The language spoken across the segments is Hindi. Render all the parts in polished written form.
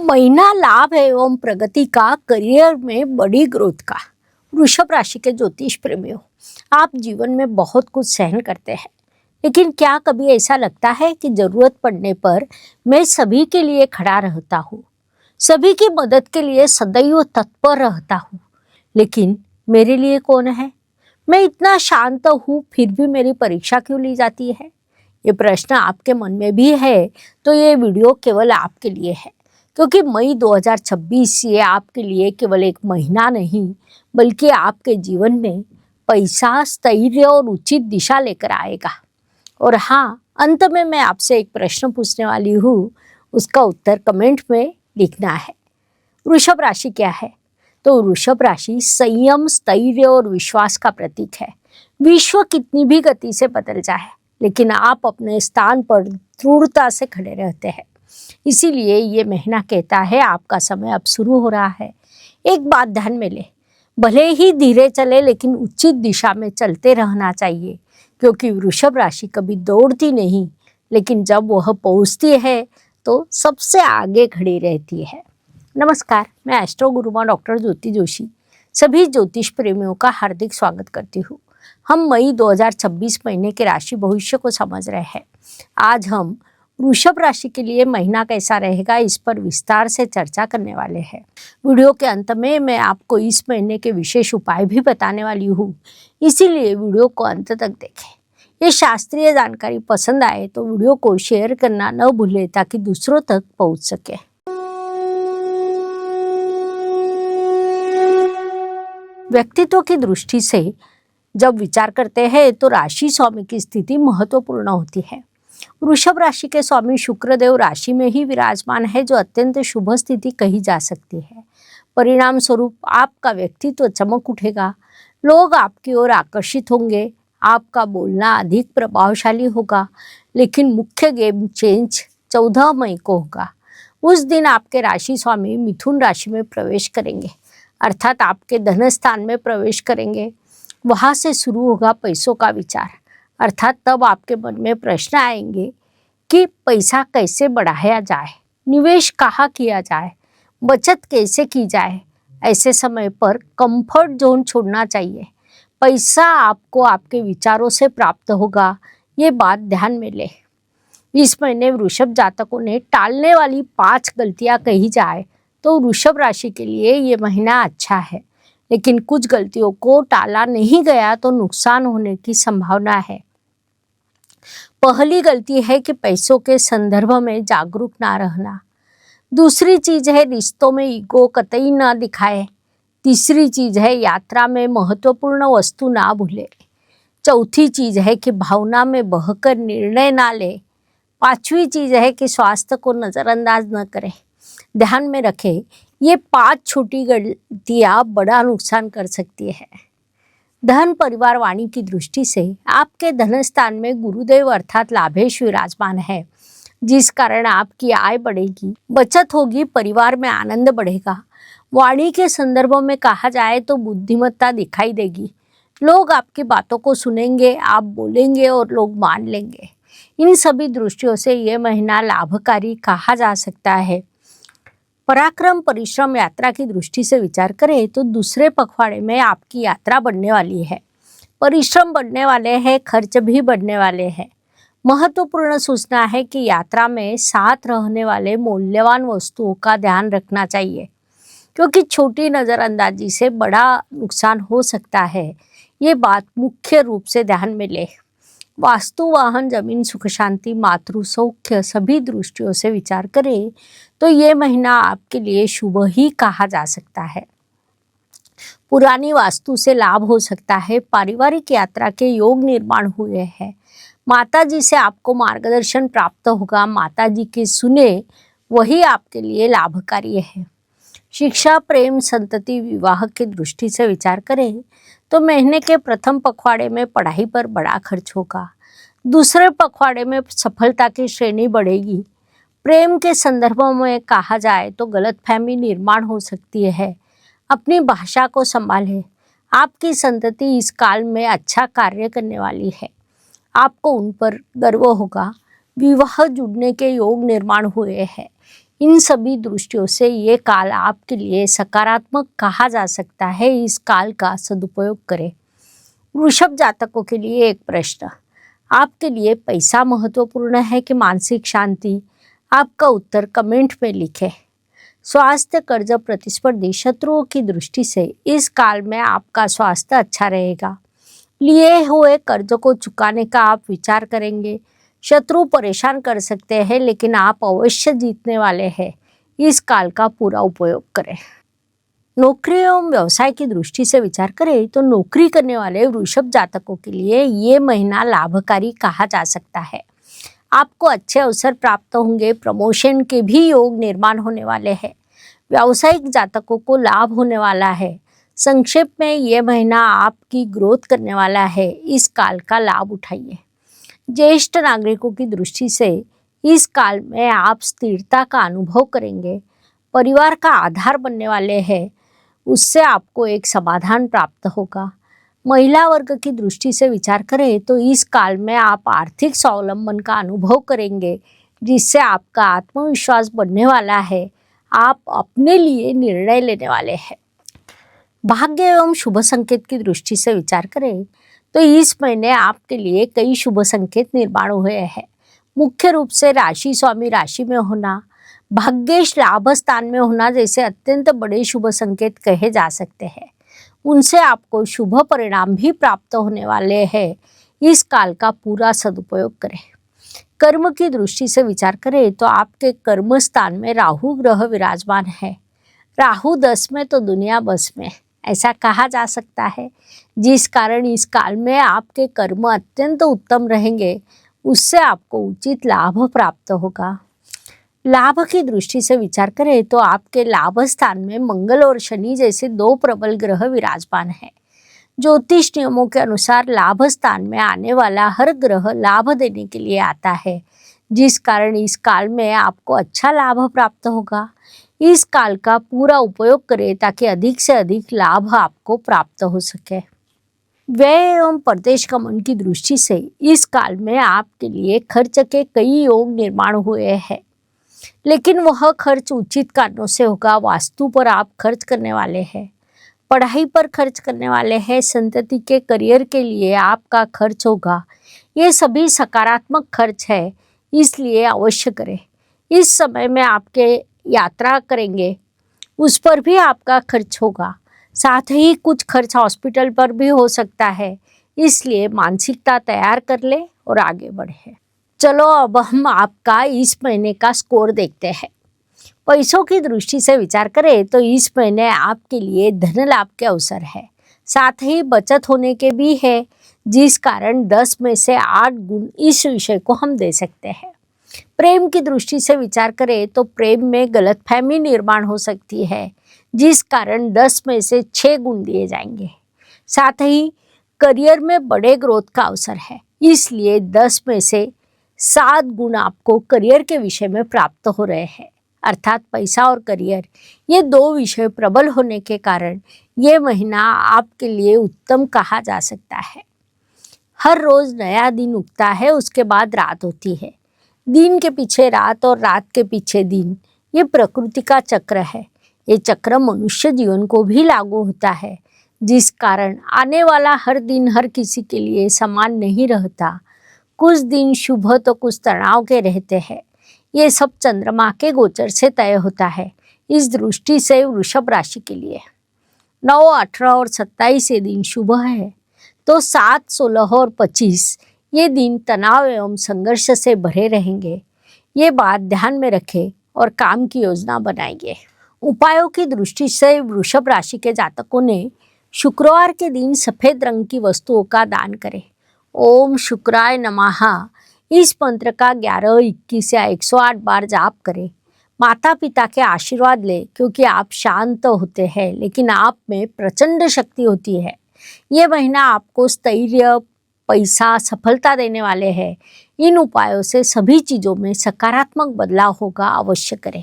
महीना लाभ एवं प्रगति का, करियर में बड़ी ग्रोथ का। वृषभ राशि के ज्योतिष प्रेमियों, आप जीवन में बहुत कुछ सहन करते हैं, लेकिन क्या कभी ऐसा लगता है कि जरूरत पड़ने पर मैं सभी के लिए खड़ा रहता हूँ, सभी की मदद के लिए सदैव तत्पर रहता हूँ, लेकिन मेरे लिए कौन है? मैं इतना शांत हूँ, फिर भी मेरी परीक्षा क्यों ली जाती है? ये प्रश्न आपके मन में भी है तो ये वीडियो केवल आपके लिए है, क्योंकि मई 2026 ये आपके लिए केवल एक महीना नहीं, बल्कि आपके जीवन में पैसा, स्थैर्य और उचित दिशा लेकर आएगा। और हाँ, अंत में मैं आपसे एक प्रश्न पूछने वाली हूँ, उसका उत्तर कमेंट में लिखना है। वृषभ राशि क्या है? तो वृषभ राशि संयम, स्थैर्य और विश्वास का प्रतीक है। विश्व कितनी भी गति से बदल जाए, लेकिन आप अपने स्थान पर दृढ़ता से खड़े रहते हैं। इसीलिए ये महीना कहता है आपका समय अब शुरू हो रहा है। एक बात ध्यान में ले, भले ही धीरे चले लेकिन उचित दिशा में चलते रहना चाहिए, क्योंकि वृषभ राशि कभी दौड़ती नहीं, लेकिन जब वह पहुंचती है तो सबसे आगे खड़ी रहती है। नमस्कार, मैं एस्ट्रो गुरुमा डॉक्टर ज्योति जोशी सभी ज्योतिष प्रेमियों का हार्दिक स्वागत करती हूँ। हम मई 2026 महीने के राशि भविष्य को समझ रहे हैं। आज हम वृषभ राशि के लिए महीना कैसा रहेगा, इस पर विस्तार से चर्चा करने वाले हैं। वीडियो के अंत में मैं आपको इस महीने के विशेष उपाय भी बताने वाली हूँ, इसीलिए वीडियो को अंत तक देखें। ये शास्त्रीय जानकारी पसंद आए तो वीडियो को शेयर करना न भूलें, ताकि दूसरों तक पहुँच सके। व्यक्तित्व की दृष्टि से जब विचार करते हैं तो राशि स्वामी की स्थिति महत्वपूर्ण होती है। वृषभ राशि के स्वामी शुक्रदेव राशि में ही विराजमान है, जो अत्यंत शुभ स्थिति कही जा सकती है। परिणाम स्वरूप आपका व्यक्तित्व चमक उठेगा, लोग आपकी ओर आकर्षित होंगे, आपका बोलना अधिक प्रभावशाली होगा। लेकिन मुख्य गेम चेंज 14 मई को होगा। उस दिन आपके राशि स्वामी मिथुन राशि में प्रवेश करेंगे, अर्थात आपके धन स्थान में प्रवेश करेंगे। वहाँ से शुरू होगा पैसों का विचार, अर्थात तब आपके मन में प्रश्न आएंगे कि पैसा कैसे बढ़ाया जाए, निवेश कहाँ किया जाए, बचत कैसे की जाए। ऐसे समय पर कंफर्ट जोन छोड़ना चाहिए। पैसा आपको आपके विचारों से प्राप्त होगा, ये बात ध्यान में ले। इस महीने वृषभ जातकों ने टालने वाली 5 गलतियां कही जाए तो वृषभ राशि के लिए ये महीना अच्छा है, लेकिन कुछ गलतियों को टाला नहीं गया तो नुकसान होने की संभावना है। पहली गलती है कि पैसों के संदर्भ में जागरूक ना रहना। दूसरी चीज है रिश्तों में ईगो कतई ना दिखाए। तीसरी चीज है यात्रा में महत्वपूर्ण वस्तु ना भूले। चौथी चीज है कि भावना में बहकर निर्णय ना ले। 5वीं चीज है कि स्वास्थ्य को नजरअंदाज न करें। ध्यान में रखें, ये 5 छोटी गलतियां बड़ा नुकसान कर सकती है। धन, परिवार, वाणी की दृष्टि से आपके धन स्थान में गुरुदेव अर्थात लाभेश विराजमान है, जिस कारण आपकी आय बढ़ेगी, बचत होगी, परिवार में आनंद बढ़ेगा। वाणी के संदर्भ में कहा जाए तो बुद्धिमत्ता दिखाई देगी। लोग आपकी बातों को सुनेंगे, आप बोलेंगे और लोग मान लेंगे। इन सभी दृष्टियों से ये महीना लाभकारी कहा जा सकता है। पराक्रम, परिश्रम, यात्रा की दृष्टि से विचार करें तो दूसरे पखवाड़े में आपकी यात्रा बढ़ने वाली है। परिश्रम बढ़ने वाले हैं, खर्च भी बढ़ने वाले हैं। महत्वपूर्ण सूचना है कि यात्रा में साथ रहने वाले मूल्यवान वस्तुओं का ध्यान रखना चाहिए, क्योंकि छोटी नज़रअंदाजी से बड़ा नुकसान हो सकता है। ये बात मुख्य रूप से ध्यान में ले। वास्तु, वाहन, जमीन, सुख शांति, मातृ सौख्य सभी दृष्टियों से विचार करें तो ये महीना आपके लिए शुभ ही कहा जा सकता है। पुरानी वास्तु से लाभ हो सकता है। पारिवारिक यात्रा के योग निर्माण हुए हैं। माताजी से आपको मार्गदर्शन प्राप्त होगा। माताजी की सुने वही आपके लिए लाभकारी है। शिक्षा, प्रेम, संतति, विवाह की दृष्टि से विचार करें तो महीने के प्रथम पखवाड़े में पढ़ाई पर बड़ा खर्च होगा। दूसरे पखवाड़े में सफलता की श्रेणी बढ़ेगी। प्रेम के संदर्भ में कहा जाए तो गलतफहमी निर्माण हो सकती है। अपनी भाषा को संभालें। आपकी संतति इस काल में अच्छा कार्य करने वाली है, आपको उन पर गर्व होगा। विवाह जुड़ने के योग निर्माण हुए हैं। इन सभी दृष्टियों से ये काल आपके लिए सकारात्मक कहा जा सकता है। इस काल का सदुपयोग करें। वृषभ जातकों के लिए एक प्रश्न, आपके लिए पैसा महत्वपूर्ण है कि मानसिक शांति? आपका उत्तर कमेंट में लिखें। स्वास्थ्य, कर्ज प्रतिस्पर्धी शत्रुओं की दृष्टि से इस काल में आपका स्वास्थ्य अच्छा रहेगा। लिए हुए कर्ज को चुकाने का आप विचार करेंगे। शत्रु परेशान कर सकते हैं, लेकिन आप अवश्य जीतने वाले हैं। इस काल का पूरा उपयोग करें। नौकरी एवं व्यवसाय की दृष्टि से विचार करें तो नौकरी करने वाले वृषभ जातकों के लिए ये महीना लाभकारी कहा जा सकता है। आपको अच्छे अवसर प्राप्त होंगे। प्रमोशन के भी योग निर्माण होने वाले हैं। व्यावसायिक जातकों को लाभ होने वाला है। संक्षेप में ये महीना आपकी ग्रोथ करने वाला है। इस काल का लाभ उठाइए। ज्येष्ठ नागरिकों की दृष्टि से इस काल में आप स्थिरता का अनुभव करेंगे। परिवार का आधार बनने वाले हैं, उससे आपको एक समाधान प्राप्त होगा। महिला वर्ग की दृष्टि से विचार करें तो इस काल में आप आर्थिक स्वावलंबन का अनुभव करेंगे, जिससे आपका आत्मविश्वास बढ़ने वाला है। आप अपने लिए निर्णय लेने वाले हैं। भाग्य एवं शुभ संकेत की दृष्टि से विचार करें तो इस महीने आपके लिए कई शुभ संकेत निर्माण हुए हैं। मुख्य रूप से राशि स्वामी राशि में होना, भाग्येश लाभ स्थान में होना जैसे अत्यंत बड़े शुभ संकेत कहे जा सकते हैं। उनसे आपको शुभ परिणाम भी प्राप्त होने वाले हैं। इस काल का पूरा सदुपयोग करें। कर्म की दृष्टि से विचार करें तो आपके कर्म स्थान में राहु ग्रह विराजमान है। राहु 10 में तो दुनिया बस में, ऐसा कहा जा सकता है। जिस कारण इस काल में आपके कर्म अत्यंत उत्तम रहेंगे। उससे आपको उचित लाभ प्राप्त होगा। लाभ की दृष्टि से विचार करें तो आपके लाभ स्थान में मंगल और शनि जैसे 2 प्रबल ग्रह विराजमान हैं। ज्योतिष नियमों के अनुसार लाभ स्थान में आने वाला हर ग्रह लाभ देने के लिए आता है, जिस कारण इस काल में आपको अच्छा लाभ प्राप्त होगा। इस काल का पूरा उपयोग करें ताकि अधिक से अधिक लाभ आपको प्राप्त हो सके। व्यय एवं प्रदेश गमन की दृष्टि से इस काल में आपके लिए खर्च के कई योग निर्माण हुए हैं, लेकिन वह खर्च उचित कारणों से होगा। वास्तु पर आप खर्च करने वाले हैं। पढ़ाई पर खर्च करने वाले हैं। संतति के करियर के लिए आपका खर्च होगा। ये सभी सकारात्मक खर्च है, इसलिए अवश्य करें। इस समय में आपके यात्रा करेंगे, उस पर भी आपका खर्च होगा। साथ ही कुछ खर्च हॉस्पिटल पर भी हो सकता है, इसलिए मानसिकता तैयार कर ले और आगे बढ़े। चलो अब हम आपका इस महीने का स्कोर देखते हैं। पैसों की दृष्टि से विचार करें तो इस महीने आपके लिए धन लाभ के अवसर है। साथ ही बचत होने के भी है, जिस कारण 10 में से 8 गुण इस विषय को हम दे सकते हैं। प्रेम की दृष्टि से विचार करें तो प्रेम में गलतफहमी निर्माण हो सकती है, जिस कारण 10 में से 6 गुण दिए जाएंगे। साथ ही करियर में बड़े ग्रोथ का अवसर है, इसलिए 10 में से 7 गुण आपको करियर के विषय में प्राप्त हो रहे हैं। अर्थात पैसा और करियर, ये 2 विषय प्रबल होने के कारण ये महीना आपके लिए उत्तम कहा जा सकता है। हर रोज नया दिन उगता है, उसके बाद रात होती है। दिन के पीछे रात और रात के पीछे दिन, ये प्रकृति का चक्र है। ये चक्र मनुष्य जीवन को भी लागू होता है, जिस कारण आने वाला हर दिन हर किसी के लिए समान नहीं रहता। कुछ दिन शुभ तो कुछ तनाव के रहते हैं। ये सब चंद्रमा के गोचर से तय होता है। इस दृष्टि से वृषभ राशि के लिए 9, 18 और 27 ये दिन शुभ है, तो 7, 16 और 25 ये दिन तनाव एवं संघर्ष से भरे रहेंगे। ये बात ध्यान में रखें और काम की योजना बनाइए। उपायों की दृष्टि से वृषभ राशि के जातकों ने शुक्रवार के दिन सफ़ेद रंग की वस्तुओं का दान करें। ओम शुक्राय नमः इस मंत्र का 11, 21 या 108 बार जाप करें। माता पिता के आशीर्वाद लें, क्योंकि आप शांत होते हैं लेकिन आप में प्रचंड शक्ति होती है। ये महीना आपको स्थैर्य, पैसा, सफलता देने वाले हैं। इन उपायों से सभी चीज़ों में सकारात्मक बदलाव होगा, अवश्य करें।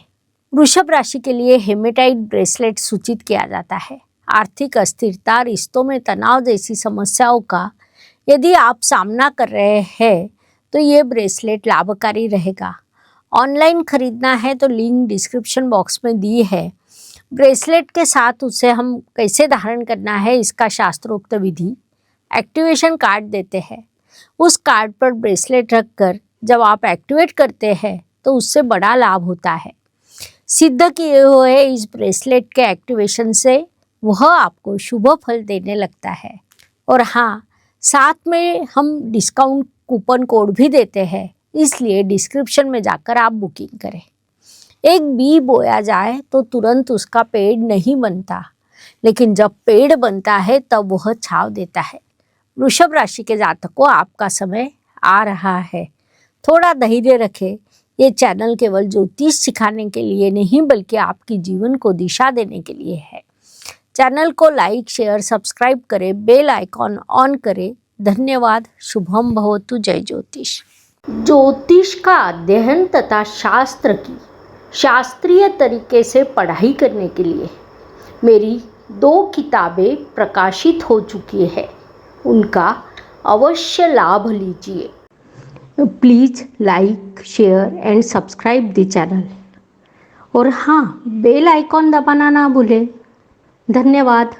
वृषभ राशि के लिए हेमेटाइट ब्रेसलेट सूचित किया जाता है। आर्थिक अस्थिरता, रिश्तों में तनाव जैसी समस्याओं का यदि आप सामना कर रहे हैं तो ये ब्रेसलेट लाभकारी रहेगा। ऑनलाइन खरीदना है तो लिंक डिस्क्रिप्शन बॉक्स में दी है। ब्रेसलेट के साथ उसे हम कैसे धारण करना है इसका शास्त्रोक्त विधि, एक्टिवेशन कार्ड देते हैं। उस कार्ड पर ब्रेसलेट रखकर जब आप एक्टिवेट करते हैं तो उससे बड़ा लाभ होता है। सिद्ध किए हुए इस ब्रेसलेट के एक्टिवेशन से वह आपको शुभ फल देने लगता है। और हाँ, साथ में हम डिस्काउंट कूपन कोड भी देते हैं, इसलिए डिस्क्रिप्शन में जाकर आप बुकिंग करें। एक बी बोया जाए तो तुरंत उसका पेड़ नहीं बनता, लेकिन जब पेड़ बनता है तब वह छाव देता है। वृषभ राशि के जातकों, आपका समय आ रहा है। थोड़ा धैर्य रखें। ये चैनल केवल ज्योतिष सिखाने के लिए नहीं बल्कि आपकी जीवन को दिशा देने के लिए है। चैनल को लाइक, शेयर, सब्सक्राइब करें, बेल आइकॉन ऑन करें। धन्यवाद। शुभम भवतु। जय ज्योतिष। ज्योतिष का अध्ययन तथा शास्त्र की शास्त्रीय तरीके से पढ़ाई करने के लिए मेरी 2 किताबें प्रकाशित हो चुकी है, उनका अवश्य लाभ लीजिए। Please like, share and subscribe the channel. और हाँ, बेल आइकॉन दबाना ना भूलें। धन्यवाद।